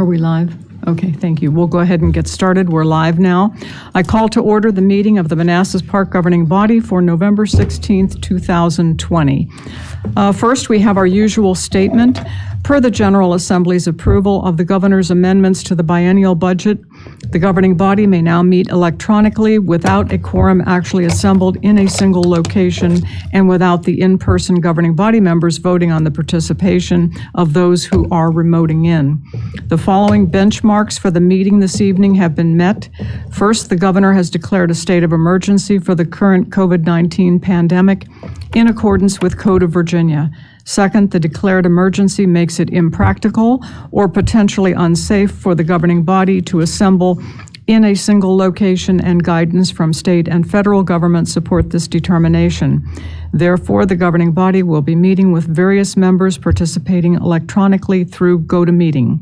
Are we live? Okay, thank you. We'll go ahead and get started. We're live now. I call to order the meeting of the Manassas Park governing body for November 16th, 2020. First, we have our usual statement. Per the General Assembly's approval of the governor's amendments to the biennial budget, the governing body may now meet electronically without a quorum actually assembled in a single location and without the in-person governing body members voting on the participation of those who are remoting in. The following benchmarks for the meeting this evening have been met. First, the governor has declared a state of emergency for the current COVID-19 pandemic in accordance with Code of Virginia. Second, the declared emergency makes it impractical or potentially unsafe for the governing body to assemble in a single location, and guidance from state and federal government support this determination. Therefore, the governing body will be meeting with various members participating electronically through GoToMeeting.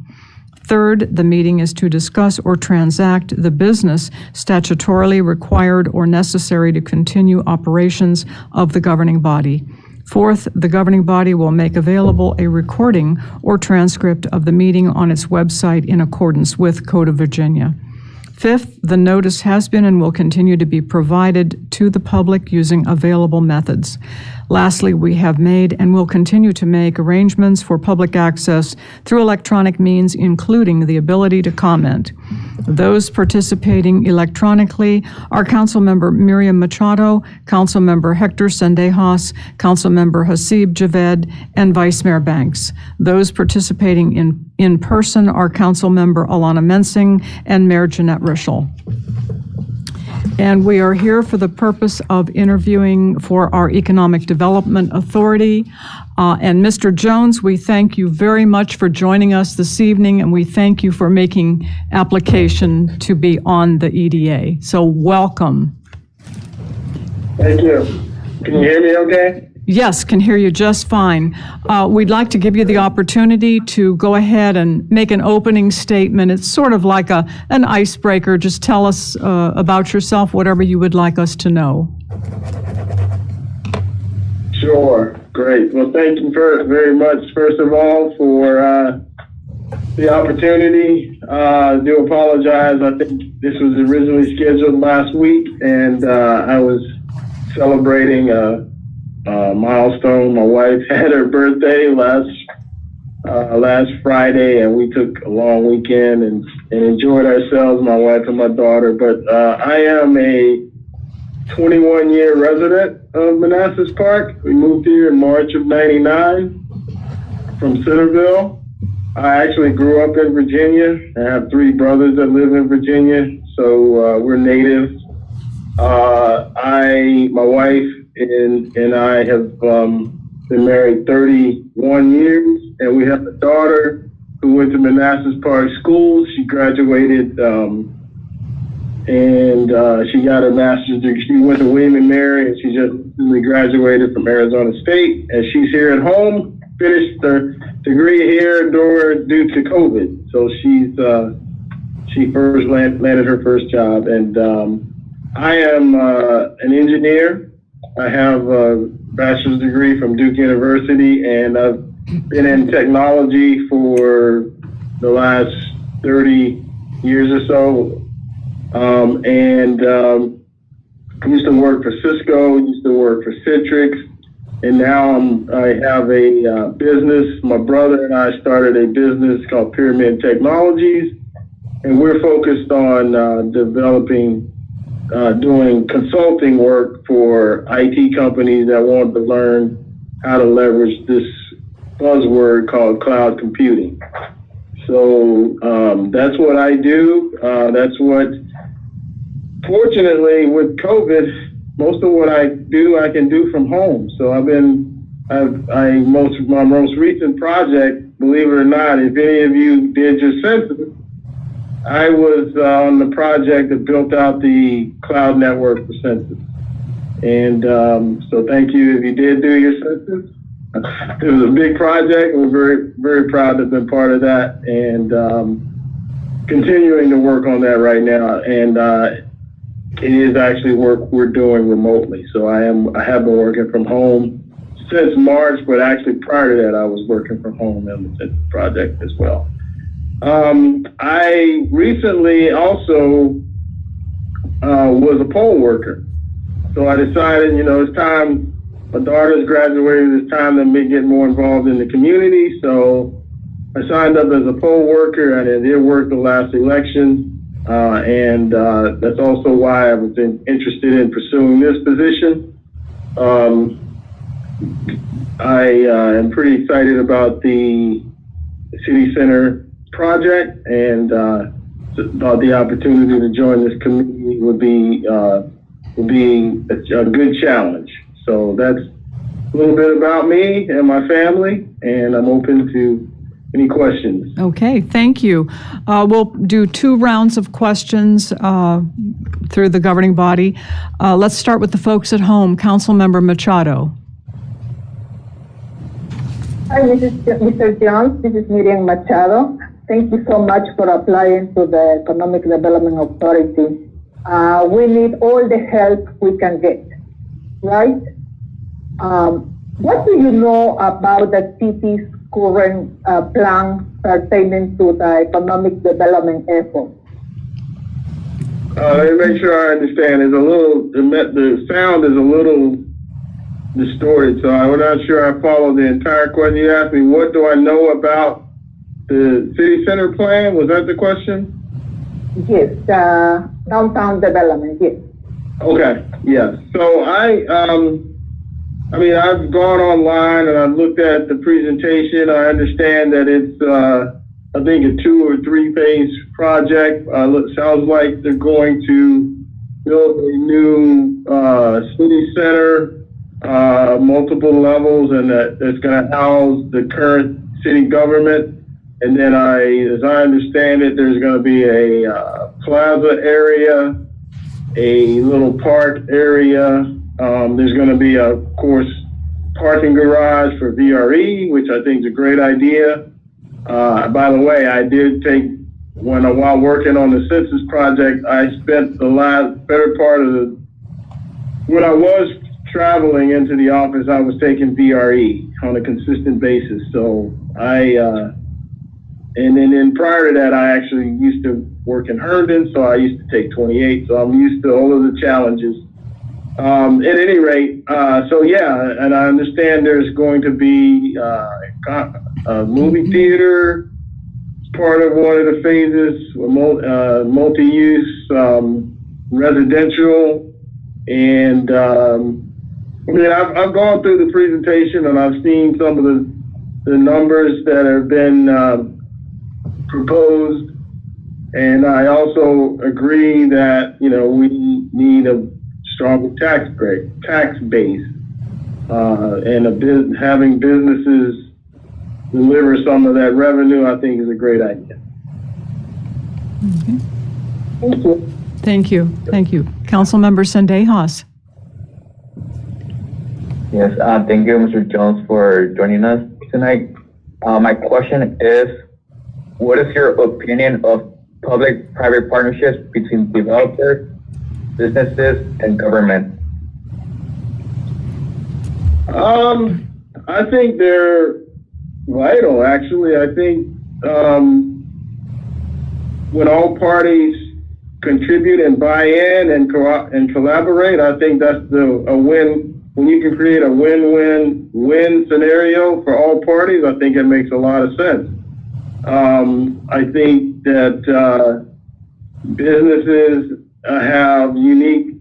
Third, the meeting is to discuss or transact the business statutorily required or necessary to continue operations of the governing body. Fourth, the governing body will make available a recording or transcript of the meeting on its website in accordance with Code of Virginia. Fifth, the notice has been and will continue to be provided to the public using available methods. Lastly, we have made and will continue to make arrangements for public access through electronic means, including the ability to comment. Those participating electronically are Councilmember Miriam Machado, Councilmember Hector Sendejas, Councilmember Hasib Javed, and Vice Mayor Banks. Those participating in person are Councilmember Alana Mensing and Mayor Jeanette Rischel. And we are here for the purpose of interviewing for our Economic Development Authority. And Mr. Jones, we thank you very much for joining us this evening, and we thank you for making application to be on the EDA. So welcome. Thank you. Can you hear me okay? Yes, can hear you just fine. We'd like to give you the opportunity to go ahead and make an opening statement. It's sort of like an icebreaker. Just tell us about yourself, whatever you would like us to know. Sure, great. Well, thank you very much, first of all, for the opportunity. I do apologize. I think this was originally scheduled last week, and I was celebrating a milestone. My wife had her birthday last Friday, and we took a long weekend and enjoyed ourselves, my wife and my daughter. But I am a 21-year resident of Manassas Park. We moved here in March of '99 from Centerville. I actually grew up in Virginia. I have three brothers that live in Virginia, so we're natives. My wife and I have been married 31 years, and we have a daughter who went to Manassas Park School. She graduated and she got her master's degree. She went to William & Mary, and she just recently graduated from Arizona State, and she's here at home, finished her degree here due to COVID. So she first landed her first job, and I am an engineer. I have a bachelor's degree from Duke University, and I've been in technology for the last 30 years or so. I used to work for Cisco, used to work for Citrix, and now I have a business. My brother and I started a business called Pyramid Technologies, and we're focused on doing consulting work for IT companies that want to learn how to leverage this buzzword called cloud computing. So that's what I do. Fortunately, with COVID, most of what I do, I can do from home. So my most recent project, believe it or not, if any of you did your census, I was on the project that built out the cloud network for census. And so thank you if you did do your census. It was a big project. We're very, very proud to have been part of that, and continuing to work on that right now. And it is actually work we're doing remotely. So I have been working from home since March, but actually prior to that, I was working from home on the census project as well. I recently also was a poll worker. So I decided, it's time, my daughter's graduated, it's time to get more involved in the community. So I signed up as a poll worker, and I did work the last election. And that's also why I was interested in pursuing this position. I am pretty excited about the city center project, and thought the opportunity to join this committee would be a good challenge. So that's a little bit about me and my family, and I'm open to any questions. Okay, thank you. We'll do 2 rounds of questions through the governing body. Let's start with the folks at home. Councilmember Machado. Hi, Mr. Jones. This is Miriam Machado. Thank you so much for applying to the Economic Development Authority. We need all the help we can get, right? What do you know about the city's current plan pertaining to the economic development effort? Let me make sure I understand. The sound is a little distorted, so I'm not sure I followed the entire question. You asked me, what do I know about the city center plan? Was that the question? Yes, downtown development, yes. Okay, yes. So I've gone online and I've looked at the presentation. I understand that it's, I think, a 2 or 3 phase project. Sounds like they're going to build a new city center, multiple levels, and that it's going to house the current city government. And then as I understand it, there's going to be a plaza area, a little park area. There's going to be, of course, parking garage for VRE, which I think is a great idea. By the way, I did take, while working on the census project, I spent the better part of when I was traveling into the office, I was taking VRE on a consistent basis. So and then prior to that, I actually used to work in Herndon, so I used to take 28. So I'm used to all of the challenges. At any rate, so yeah, and I understand there's going to be a movie theater, part of one of the phases, multi-use, residential, and I've gone through the presentation and I've seen some of the numbers that have been proposed, and I also agree that we need a stronger tax base, and having businesses deliver some of that revenue, I think, is a great idea. Okay. Thank you. Thank you. Thank you. Councilmember Sendejas. Yes, thank you, Mr. Jones, for joining us tonight. My question is, what is your opinion of public-private partnerships between developers, businesses, and government? I think they're vital, actually. I think when all parties contribute and buy in and collaborate, I think that's a win. When you can create a win-win-win scenario for all parties, I think it makes a lot of sense. I think that businesses have unique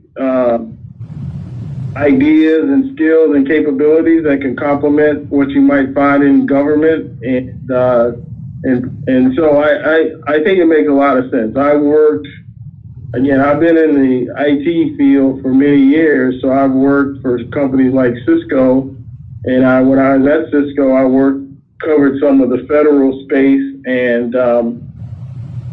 ideas and skills and capabilities that can complement what you might find in government, and so I think it makes a lot of sense. I've been in the IT field for many years, so I've worked for companies like Cisco, and when I was at Cisco, covered some of the federal space, and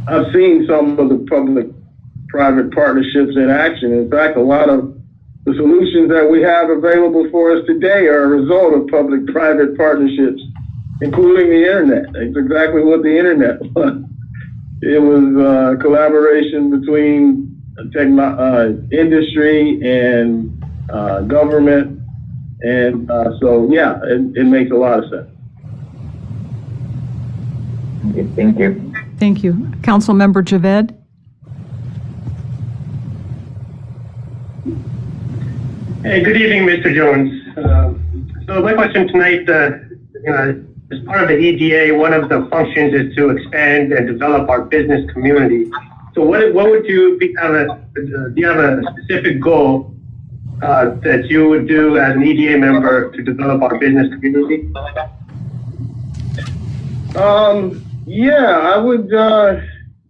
I've seen some of the public-private partnerships in action. In fact, a lot of the solutions that we have available for us today are a result of public-private partnerships, including the internet. It's exactly what the internet was. It was collaboration between industry and government, and so yeah, it makes a lot of sense. Okay, thank you. Thank you. Councilmember Javed? Hey, good evening, Mr. Jones. So my question tonight, as part of the EDA, one of the functions is to expand and develop our business community. So what would you do you have a specific goal that you would do as an EDA member to develop our business community? Yeah,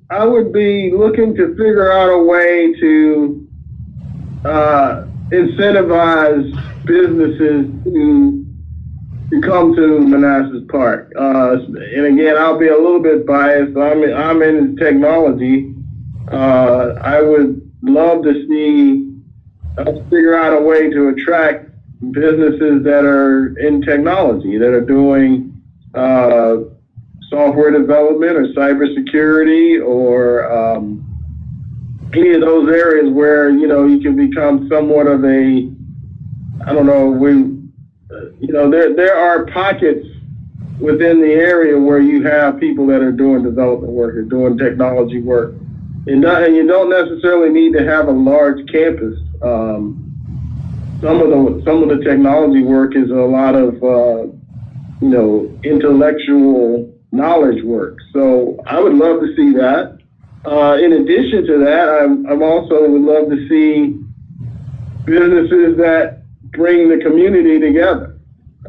I would be looking to figure out a way to incentivize businesses to come to Manassas Park. And again, I'll be a little bit biased. I'm in technology. I would love to see us figure out a way to attract businesses that are in technology, that are doing software development or cybersecurity or any of those areas where, you can become somewhat of a, I don't know, there are pockets within the area where you have people that are doing development work or doing technology work. And you don't necessarily need to have a large campus. Some of the technology work is a lot of, intellectual knowledge work. So I would love to see that. In addition to that, I'm also would love to see businesses that bring the community together.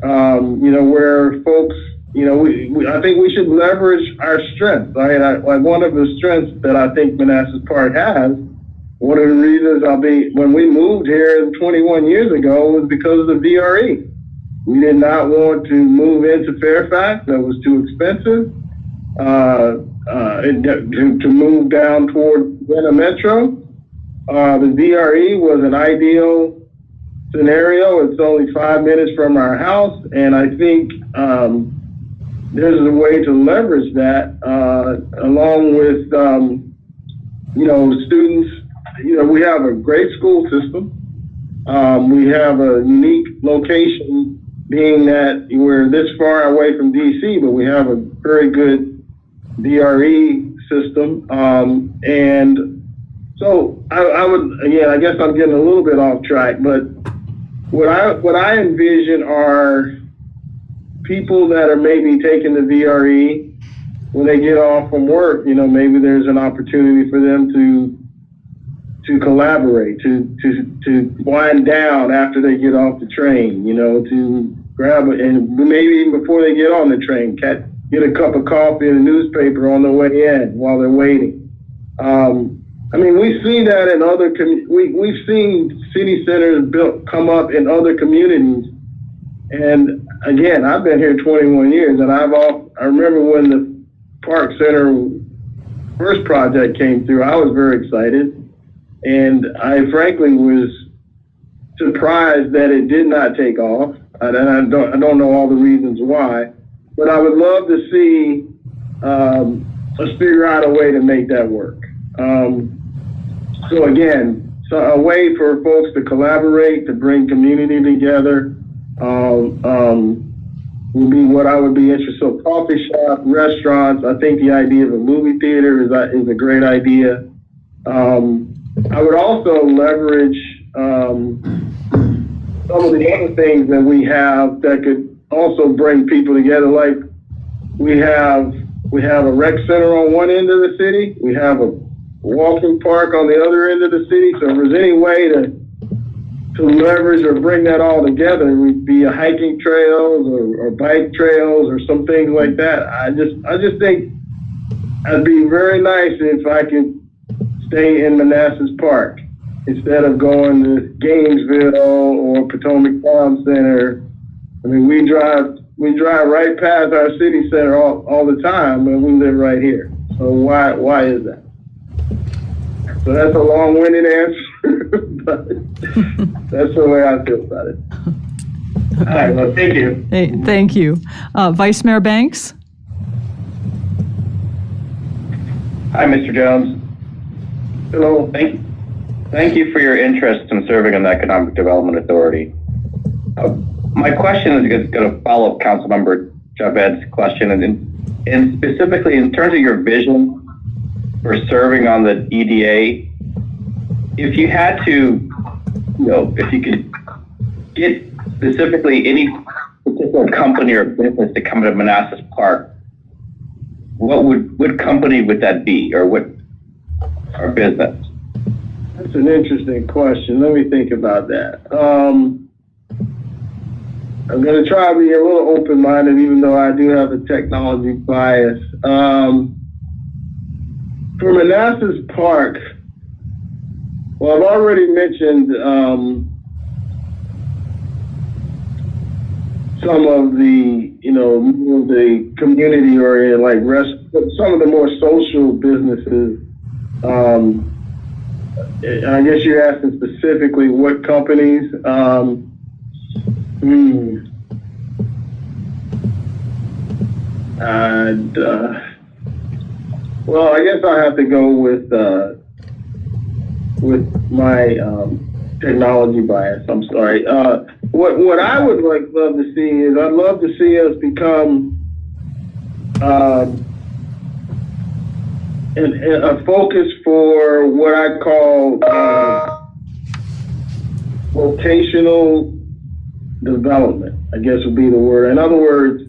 Where folks, I think we should leverage our strengths. Right? Like one of the strengths that I think Manassas Park has, one of the reasons when we moved here 21 years ago was because of the VRE. We did not want to move into Fairfax. That was too expensive. To move down toward Vienna Metro. The VRE was an ideal scenario. It's only 5 minutes from our house, and I think there's a way to leverage that along with students. We have a great school system. We have a unique location, being that we're this far away from DC, but we have a very good VRE system. And so I would, again, I guess I'm getting a little bit off track, but what I envision are people that are maybe taking the VRE when they get off from work. Maybe there's an opportunity for them to collaborate, to wind down after they get off the train, to grab it, and maybe even before they get on the train, get a cup of coffee and a newspaper on their way in while they're waiting. We see that in other we've seen city centers come up in other communities. And again, I've been here 21 years, and I remember when the Park Center first project came through, I was very excited. And I frankly was surprised that it did not take off. And I don't know all the reasons why, but I would love to see us figure out a way to make that work. So again, a way for folks to collaborate, to bring community together, would be what I would be interested. So coffee shop, restaurants. I think the idea of a movie theater is a great idea. I would also leverage some of the other things that we have that could also bring people together. Like we have a rec center on one end of the city. We have a walking park on the other end of the city. So if there's any way to leverage or bring that all together, it would be a hiking trails or bike trails or some things like that. I just think it'd be very nice if I could stay in Manassas Park instead of going to Gainesville or Potomac Farm Center. We drive right past our city center all the time, and we live right here. So why is that? So that's a long-winded answer, but that's the way I feel about it. All right, well, thank you. Hey, thank you. Vice Mayor Banks? Hi, Mr. Jones. Hello. Thank you for your interest in serving on the Economic Development Authority. My question is going to follow up Councilmember Javed's question, and And specifically in terms of your vision for serving on the EDA, if you had to, if you could get specifically any particular company or business to come to Manassas Park, what company would that be, or what business? That's an interesting question. Let me think about that. I'm going to try to be a little open-minded, even though I do have a technology bias. For Manassas Park, well, I've already mentioned some of the, the community-oriented, like some of the more social businesses. I guess you're asking specifically what companies. Well, I guess I have to go with my technology bias. I'm sorry. What I would love to see is I'd love to see us become a focus for what I call vocational development, I guess would be the word. In other words,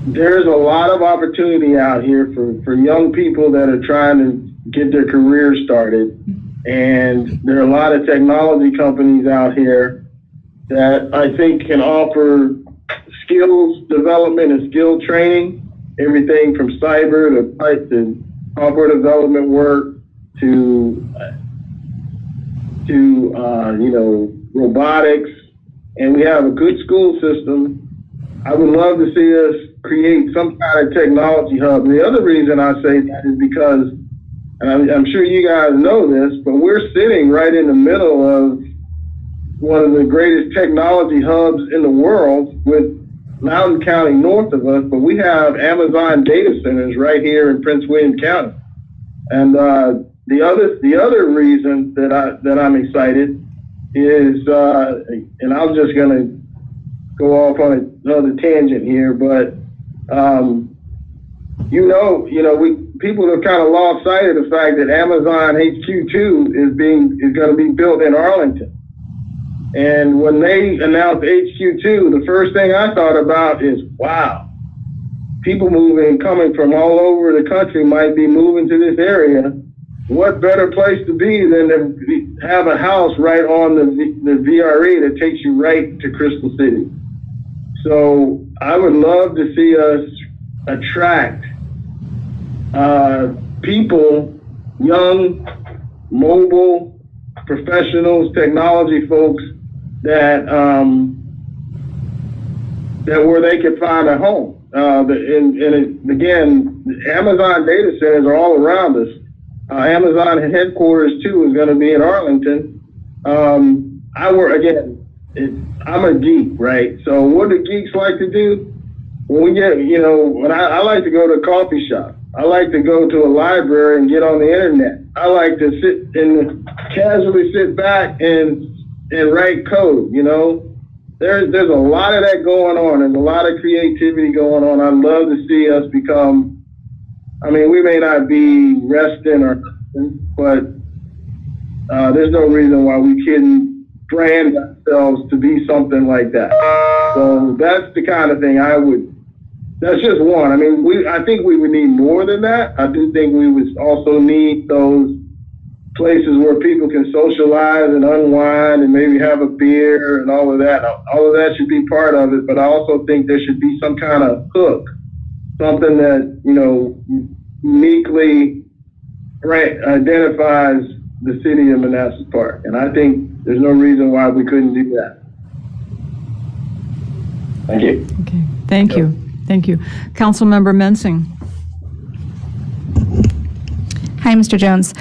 there's a lot of opportunity out here for young people that are trying to get their careers started. And there are a lot of technology companies out here that I think can offer skills development and skill training, everything from cyber to software development work to robotics. And we have a good school system. I would love to see us create some kind of technology hub. And the other reason I say that is because, and I'm sure you guys know this, but we're sitting right in the middle of one of the greatest technology hubs in the world with Loudoun County north of us, but we have Amazon data centers right here in Prince William County. And the other reason that I'm excited is, and I'm just going to go off on another tangent here, but people have kind of lost sight of the fact that Amazon HQ2 is going to be built in Arlington. And when they announced HQ2, the first thing I thought about is, wow, people coming from all over the country might be moving to this area. What better place to be than to have a house right on the VRE that takes you right to Crystal City? So I would love to see us attract people, young, mobile, professionals, technology folks that where they could find a home. Again, Amazon data centers are all around us. Amazon headquarters too is going to be in Arlington. I'm a geek, right? So what do geeks like to do? When we get, when I like to go to a coffee shop. I like to go to a library and get on the internet. I like to casually sit back and write code, There's a lot of that going on. There's a lot of creativity going on. I'd love to see us become, we may not be resting but there's no reason why we couldn't brand ourselves to be something like that. So that's the kind of thing that's just one. I think we would need more than that. I do think we would also need those places where people can socialize and unwind and maybe have a beer and all of that. All of that should be part of it, but I also think there should be some kind of hook, something that, uniquely identifies the city of Manassas Park. And I think there's no reason why we couldn't do that. Thank you. Okay, thank you. Thank you. Councilmember Mensing. Hi, Mr. Jones.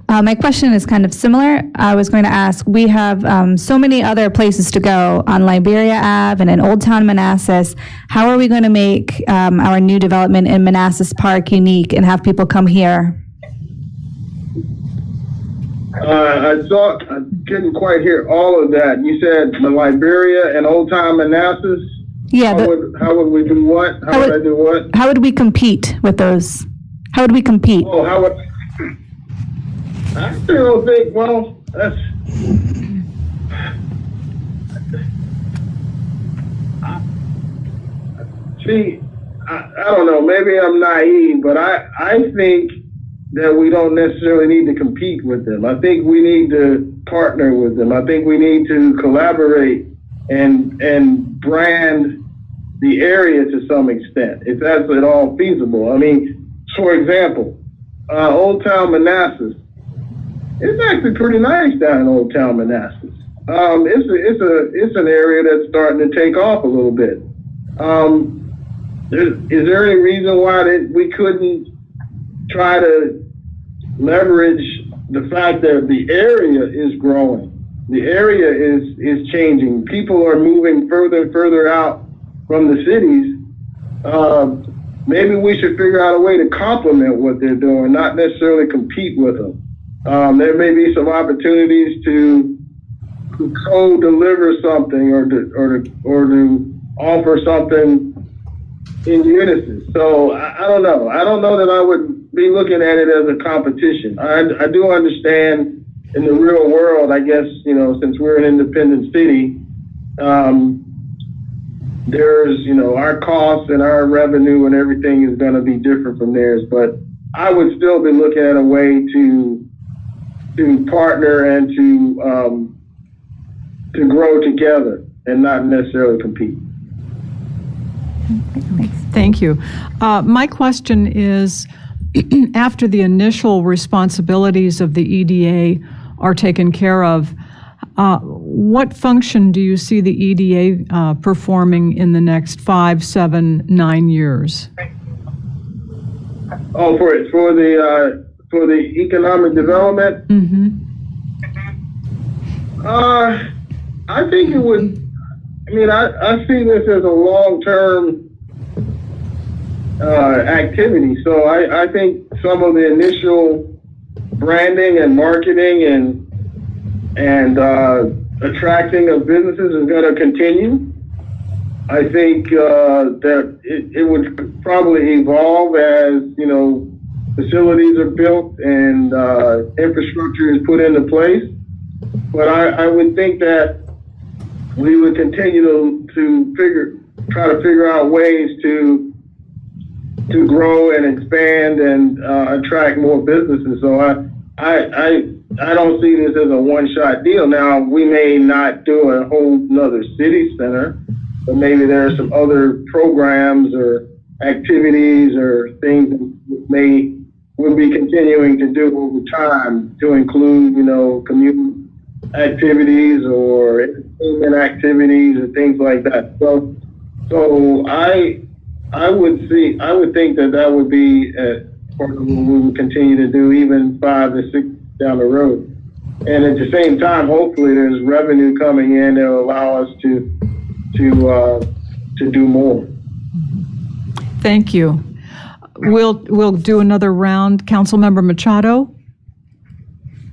My question is kind of similar. I was going to ask, we have so many other places to go on Liberia Ave and in Old Town Manassas. How are we going to make our new development in Manassas Park unique and have people come here? I couldn't quite hear all of that. You said the Liberia and Old Town Manassas? Yeah. How would we do what? How would I do what? How would we compete with those? How would we compete? Oh, how would I still think, well, that's, see, I don't know, maybe I'm naive, but I think that we don't necessarily need to compete with them. I think we need to partner with them. I think we need to collaborate and brand the area to some extent, if that's at all feasible. I mean, for example, Old Town Manassas, it's actually pretty nice down in Old Town Manassas. It's an area that's starting to take off a little bit. Is there any reason why we couldn't try to leverage the fact that the area is growing? The area is changing. People are moving further and further out from the cities. Maybe we should figure out a way to complement what they're doing, not necessarily compete with them. There may be some opportunities to co-deliver something or to offer something in unison. So I don't know. I don't know that I would be looking at it as a competition. I do understand in the real world, I guess, since we're an independent city, there's, our costs and our revenue and everything is going to be different from theirs. But I would still be looking at a way to partner and to grow together and not necessarily compete. Thank you. My question is, after the initial responsibilities of the EDA are taken care of, what function do you see the EDA performing in the next 5, 7, 9 years? Oh, for the economic development? Mm-hmm. I think it would. I mean, I see this as a long-term activity. So I think some of the initial branding and marketing and attracting of businesses is going to continue. I think that it would probably evolve as, facilities are built and infrastructure is put into place. But I would think that we would continue to try to figure out ways to grow and expand and attract more businesses. So I don't see this as a one-shot deal. Now, we may not do a whole nother city center, but maybe there are some other programs or activities or things we'll be continuing to do over time to include, community activities or entertainment activities and things like that. So I would think that would be part of what we would continue to do even 5 to 6 down the road. And at the same time, hopefully there's revenue coming in that will allow us to do more. Thank you. We'll do another round. Councilmember Machado?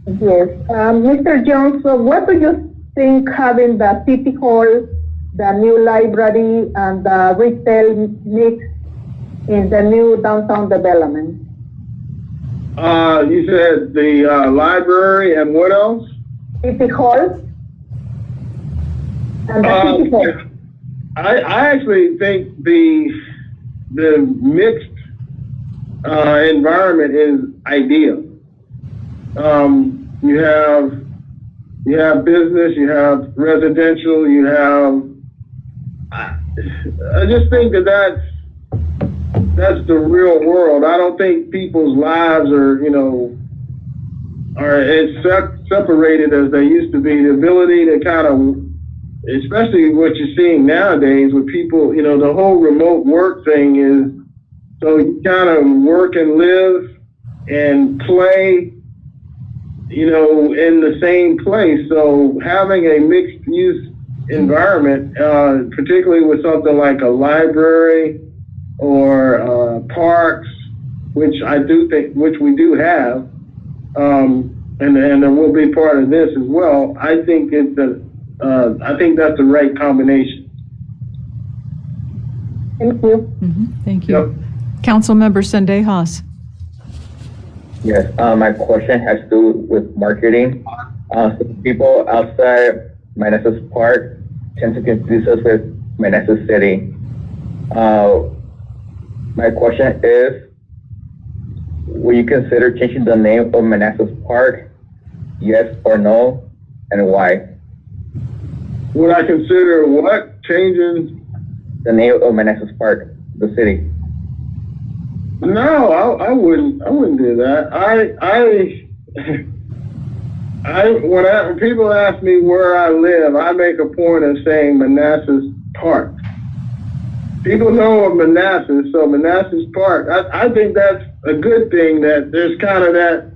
Yes. Mr. Jones, so what do you think having the city hall, the new library, and the retail mix in the new downtown development? You said the library and what else? City hall. And the city hall. I actually think the mixed environment is ideal. You have business, you have residential, you have. I just think that's the real world. I don't think people's lives are as separated as they used to be. The ability to kind of, especially what you're seeing nowadays with people, the whole remote work thing is, so you kind of work and live and play, in the same place. So having a mixed use environment, particularly with something like a library or parks, which we do have, and will be part of this as well. I think that's the right combination. Thank you. Thank you. Yep. Councilmember Sendejas. Yes, my question has to do with marketing. Some people outside Manassas Park tend to confuse us with Manassas City. My question is, will you consider changing the name of Manassas Park? Yes or no, and why? Would I consider what? Changing? The name of Manassas Park, the city. No, I wouldn't do that. When people ask me where I live, I make a point of saying Manassas Park. People know of Manassas, so Manassas Park. I think that's a good thing, that there's kind of that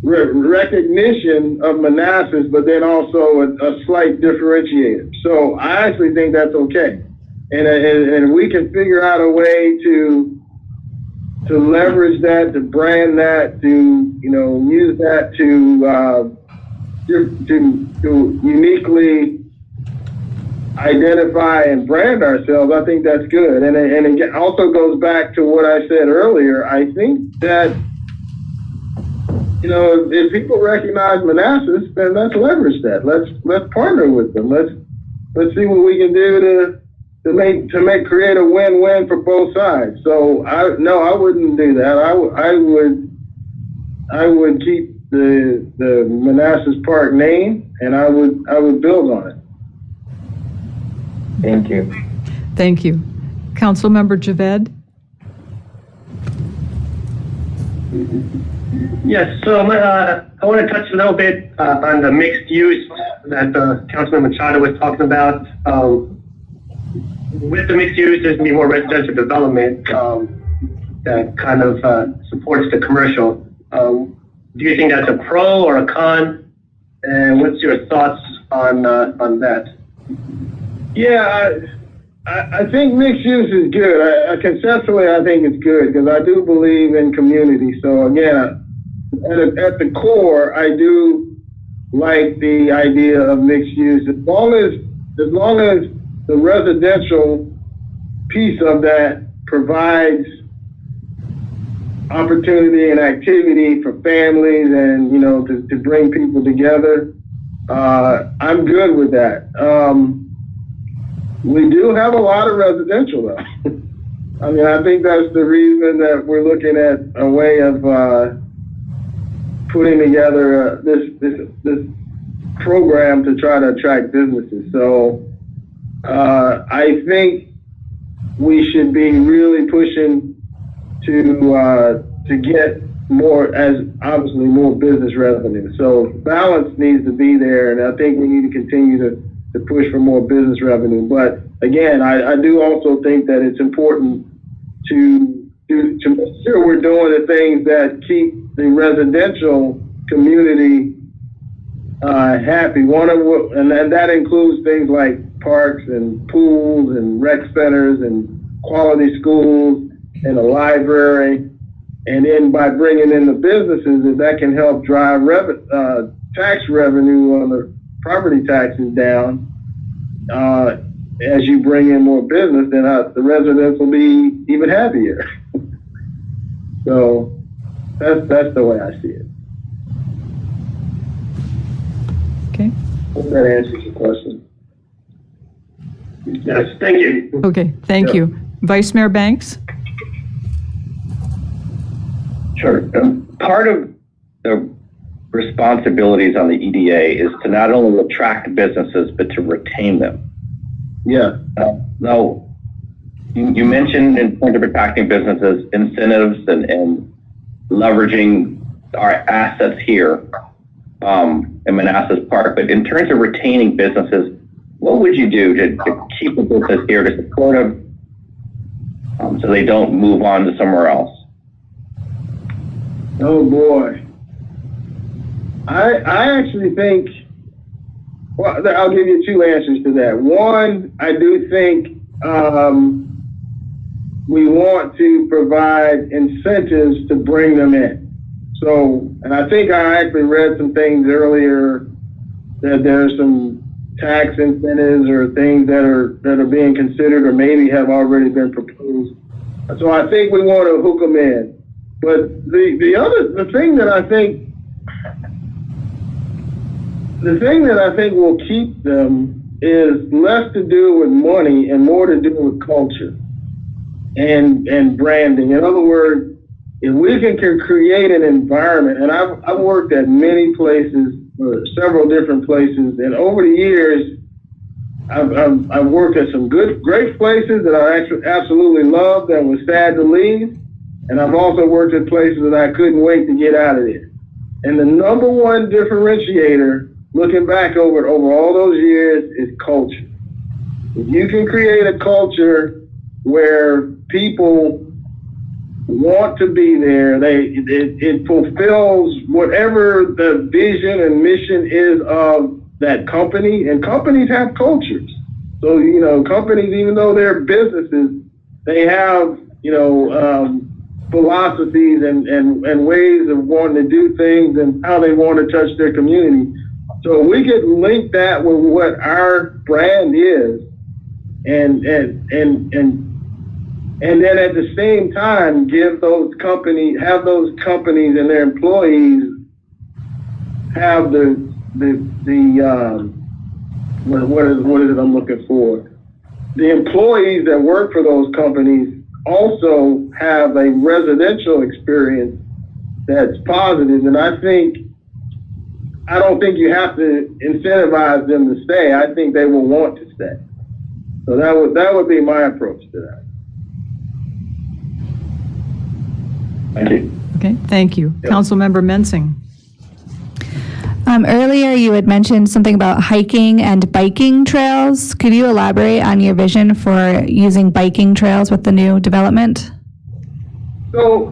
recognition of Manassas, but then also a slight differentiator. So I actually think that's okay, and we can figure out a way to leverage that, to brand that, to use that to uniquely identify and brand ourselves. I think that's good, and it also goes back to what I said earlier. I think that if people recognize Manassas, then let's leverage that. Let's partner with them. Let's see what we can do to create a win-win for both sides. So I wouldn't do that. I would keep the Manassas Park name, and I would build on it. Thank you. Thank you. Councilmember Javed. Yes, so I want to touch a little bit on the mixed use that Councilman Machado was talking about. With the mixed use, there's going to be more residential development that kind of supports the commercial. Do you think that's a pro or a con? And what's your thoughts on that? Yeah, I think mixed use is good. Conceptually, I think it's good because I do believe in community. So again, at the core, I do like the idea of mixed use as long as the residential piece of that provides opportunity and activity for families and to bring people together. I'm good with that. We do have a lot of residential though. I mean, I think that's the reason that we're looking at a way of putting together this program to try to attract businesses. So I think we should be really pushing to get more, as obviously more business revenue. So balance needs to be there, and I think we need to continue to push for more business revenue. But again, I do also think that it's important to make sure we're doing the things that keep the residential community happy. And that includes things like parks and pools and rec centers and quality schools and a library. And then by bringing in the businesses, if that can help drive tax revenue on the property taxes down, as you bring in more business, then the residents will be even happier. So that's the way I see it. Okay. Hope that answers your question. Yes, thank you. Okay, thank you. Vice Mayor Banks? Sure. Part of the responsibilities on the EDA is to not only attract businesses, but to retain them. Yeah. Now, you mentioned in terms of attracting businesses, incentives and leveraging our assets here in Manassas Park, but in terms of retaining businesses, what would you do to keep a business here, to support them so they don't move on to somewhere else? Oh boy. I actually think, well, I'll give you two answers to that. One, I do think we want to provide incentives to bring them in. So, and I think I actually read some things earlier that there's some tax incentives or things that are being considered or maybe have already been proposed. So I think we want to hook them in. But the thing that I think will keep them is less to do with money and more to do with culture and branding. In other words, if we can create an environment, and I've worked at many places, several different places, and over the years, I've worked at some great places that I actually absolutely loved and was sad to leave, and I've also worked at places that I couldn't wait to get out of there. And the number one differentiator, looking back over all those years, is culture. If you can create a culture where people want to be there, it fulfills whatever the vision and mission is of that company, and companies have cultures. So, companies, even though they're businesses, they have, philosophies and ways of wanting to do things and how they want to touch their community. So we could link that with what our brand is, and then at the same time have those companies and their employees have what is it I'm looking for? The employees that work for those companies also have a residential experience that's positive, and I don't think you have to incentivize them to stay. I think they will want to stay. So that would be my approach to that. Thank you. Okay, thank you. Yep. Councilmember Mensing. Earlier, you had mentioned something about hiking and biking trails. Could you elaborate on your vision for using biking trails with the new development? So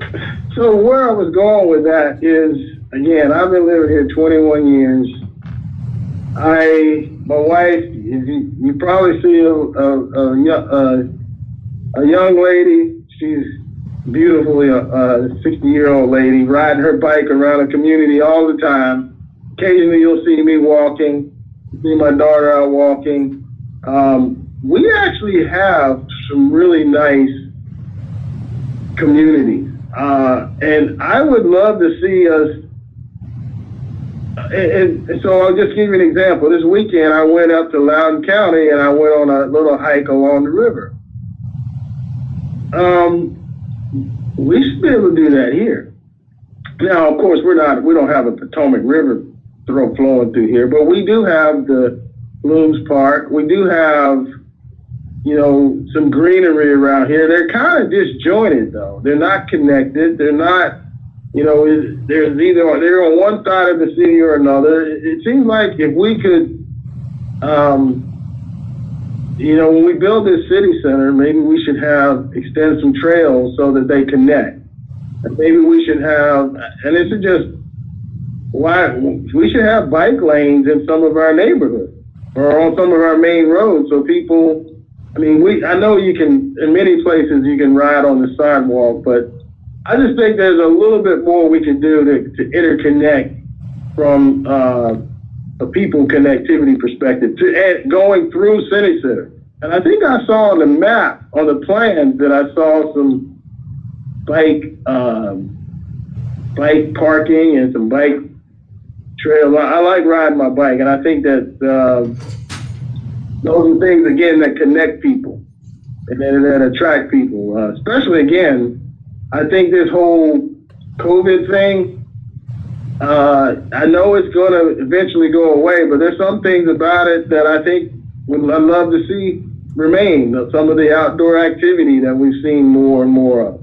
where I was going with that is, again, I've been living here 21 years. My wife, you probably see a young lady. She's beautifully a 60-year-old lady riding her bike around the community all the time. Occasionally you'll see me walking, see my daughter out walking. We actually have some really nice communities. And I would love to see us, and so I'll just give you an example. This weekend I went up to Loudoun County and I went on a little hike along the river. We should be able to do that here. Now, of course, we don't have a Potomac River flowing through here, but we do have the Blooms Park. We do have, some greenery around here. They're kind of disjointed though. They're not connected. They're not, they're on one side of the city or another. It seems like if we could, when we build this city center, maybe we should extend some trails so that they connect. And maybe we should have, and this is just we should have bike lanes in some of our neighborhoods or on some of our main roads so people, I know you can, in many places you can ride on the sidewalk, but I just think there's a little bit more we can do to interconnect from a people connectivity perspective to going through City Center. And I think I saw on the map, on the plans, that I saw some bike parking and some bike trails. I like riding my bike, and I think that those are things, again, that connect people and that attract people. Especially, again, I think this whole COVID thing, I know it's going to eventually go away, but there's some things about it that I think I'd love to see remain. Some of the outdoor activity that we've seen more and more of.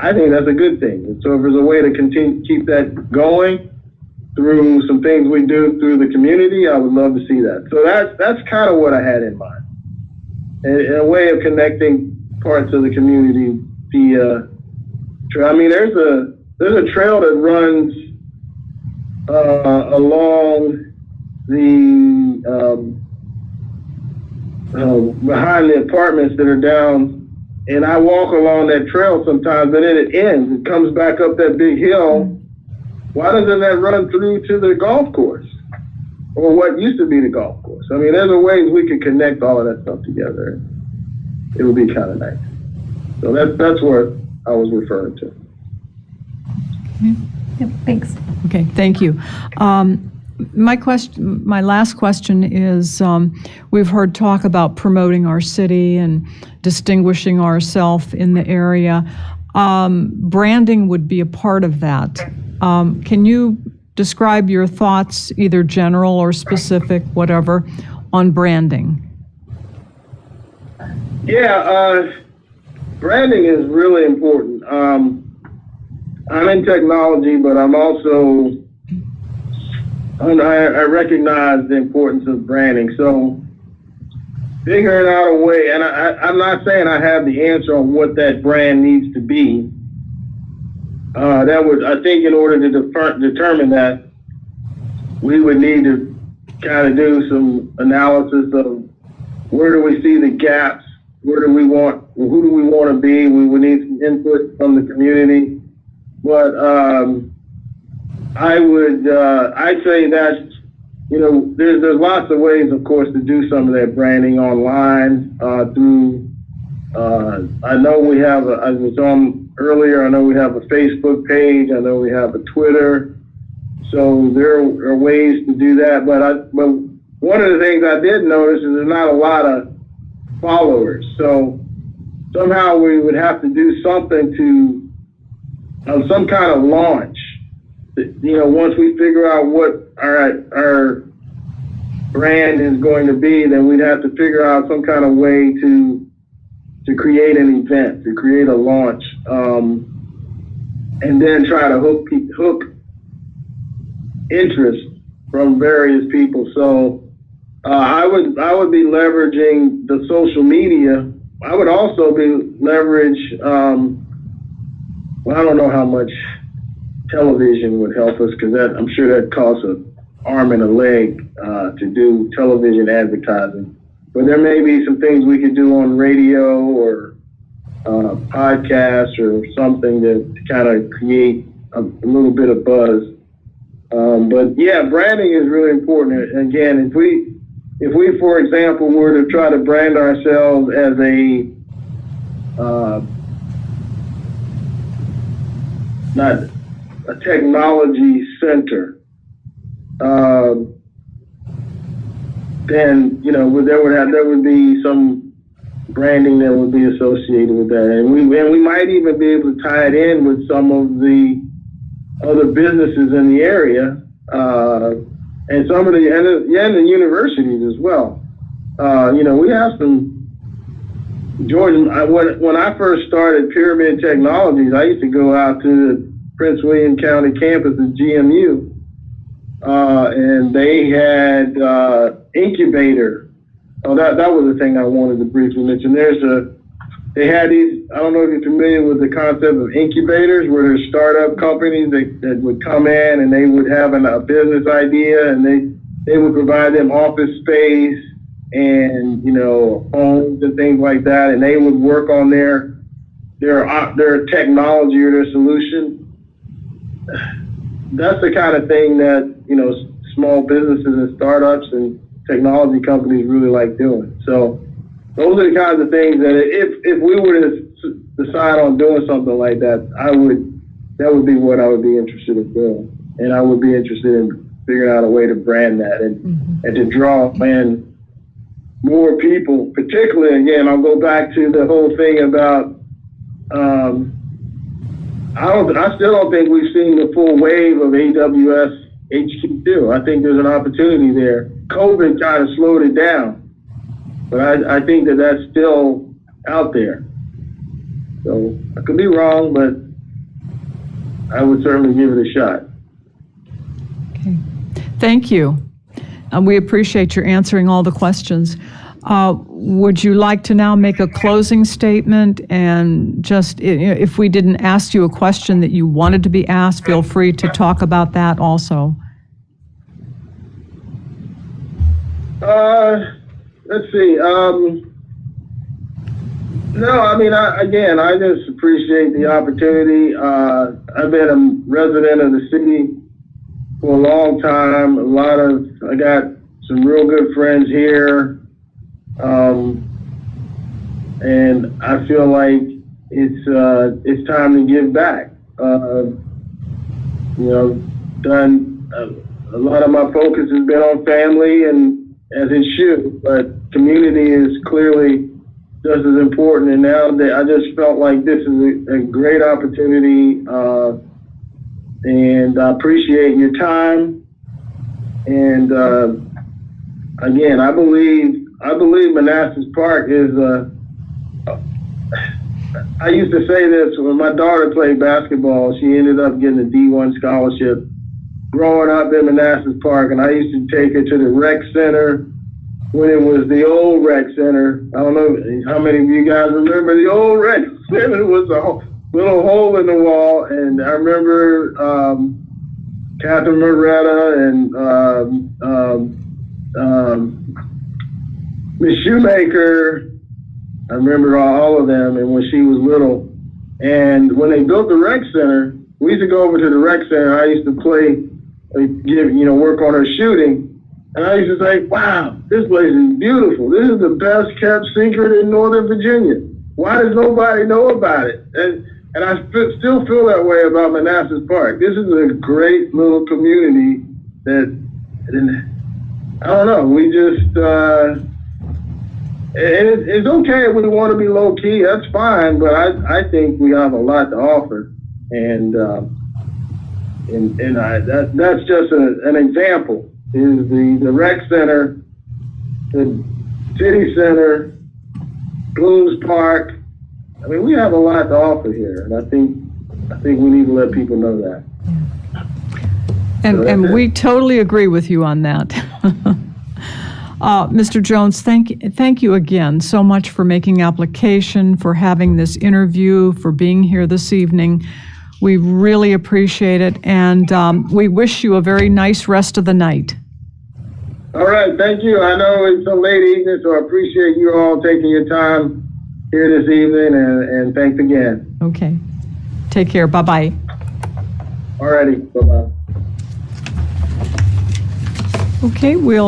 I think that's a good thing. And so if there's a way to continue keep that going through some things we do through the community, I would love to see that. So that's kind of what I had in mind. In a way of connecting parts of the community via trail. There's a trail that runs along the behind the apartments that are down, and I walk along that trail sometimes, but then it ends. It comes back up that big hill. Why doesn't that run through to the golf course? or what used to be the golf course. I mean, there's a ways we could connect all of that stuff together. It would be kind of nice. So that's what I was referring to. Yep, thanks. Okay, thank you. My last question is, we've heard talk about promoting our city and distinguishing ourselves in the area. Branding would be a part of that. Can you describe your thoughts, either general or specific, whatever, on branding? Yeah, branding is really important. I'm in technology, but I'm also, I recognize the importance of branding. So figuring out a way, and I'm not saying I have the answer on what that brand needs to be. I think in order to determine that, we would need to kind of do some analysis of where do we see the gaps, who do we want to be. We would need some input from the community. But I'd say that, there's lots of ways, of course, to do some of that branding online through, I know we have, I was on earlier, I know we have a Facebook page, I know we have a Twitter. So there are ways to do that. But one of the things I did notice is there's not a lot of followers. So somehow we would have to do something to, some kind of launch. Once we figure out what our brand is going to be, then we'd have to figure out some kind of way to create an event, to create a launch, and then try to hook interest from various people. So I would be leveraging the social media. I would also be leverage. I don't know how much television would help us, because I'm sure that costs an arm and a leg to do television advertising. But there may be some things we could do on radio or podcast or something to kind of create a little bit of buzz. But yeah, branding is really important. Again, if we, for example, were to try to brand ourselves as not a technology center, then there would be some branding that would be associated with that, and we might even be able to tie it in with some of the other businesses in the area, and some of the universities as well. We have some. Jordan, when I first started Pyramid Technologies, I used to go out to the Prince William County campus at GMU, and they had incubator. Oh, that was the thing I wanted to briefly mention. They had these, I don't know if you're familiar with the concept of incubators, where there's startup companies that would come in and they would have a business idea, and they would provide them office space and homes and things like that, and they would work on their technology or their solution. That's the kind of thing that small businesses and startups and technology companies really like doing. So those are the kinds of things that if we were to decide on doing something like that, that would be what I would be interested in doing, and I would be interested in figuring out a way to brand that and to draw in more people. Particularly, again, I'll go back to the whole thing about. I still don't think we've seen the full wave of AWS HQ2. I think there's an opportunity there. COVID kind of slowed it down, but I think that's still out there. So I could be wrong, but I would certainly give it a shot. Okay. Thank you. We appreciate your answering all the questions. Would you like to now make a closing statement? And just if we didn't ask you a question that you wanted to be asked, feel free to talk about that also. Let's see. No, I mean, I just appreciate the opportunity. I've been a resident of the city for a long time. I got some real good friends here. And I feel like it's time to give back. Done a lot of my focus has been on family, and as it should, but community is clearly just as important. And now that I just felt like this is a great opportunity, and I appreciate your time. And again, I believe Manassas Park is I used to say this when my daughter played basketball. She ended up getting a D1 scholarship growing up in Manassas Park, and I used to take her to the rec center when it was the old rec center. I don't know how many of you guys remember the old rec center. It was a little hole in the wall, and I remember Catherine Moretta and Miss Shoemaker. I remember all of them, and when she was little. And when they built the rec center, we used to go over to the rec center. I used to play, work on her shooting. And I used to say, wow, this place is beautiful. This is the best kept secret in Northern Virginia. Why does nobody know about it? And I still feel that way about Manassas Park. This is a great little community that, I don't know, we just, it's okay if we want to be low key, that's fine, but I think we have a lot to offer. That's just an example. Is the rec center, the city center, Blues Park. I mean, we have a lot to offer here, and I think we need to let people know that. And we totally agree with you on that. Mr. Jones, thank you again so much for making application, for having this interview, for being here this evening. We really appreciate it, and we wish you a very nice rest of the night. All right, thank you. I know it's a late evening, so I appreciate you all taking your time here this evening, and thanks again. Okay. Take care. Bye-bye. All righty. Bye-bye. Okay, we'll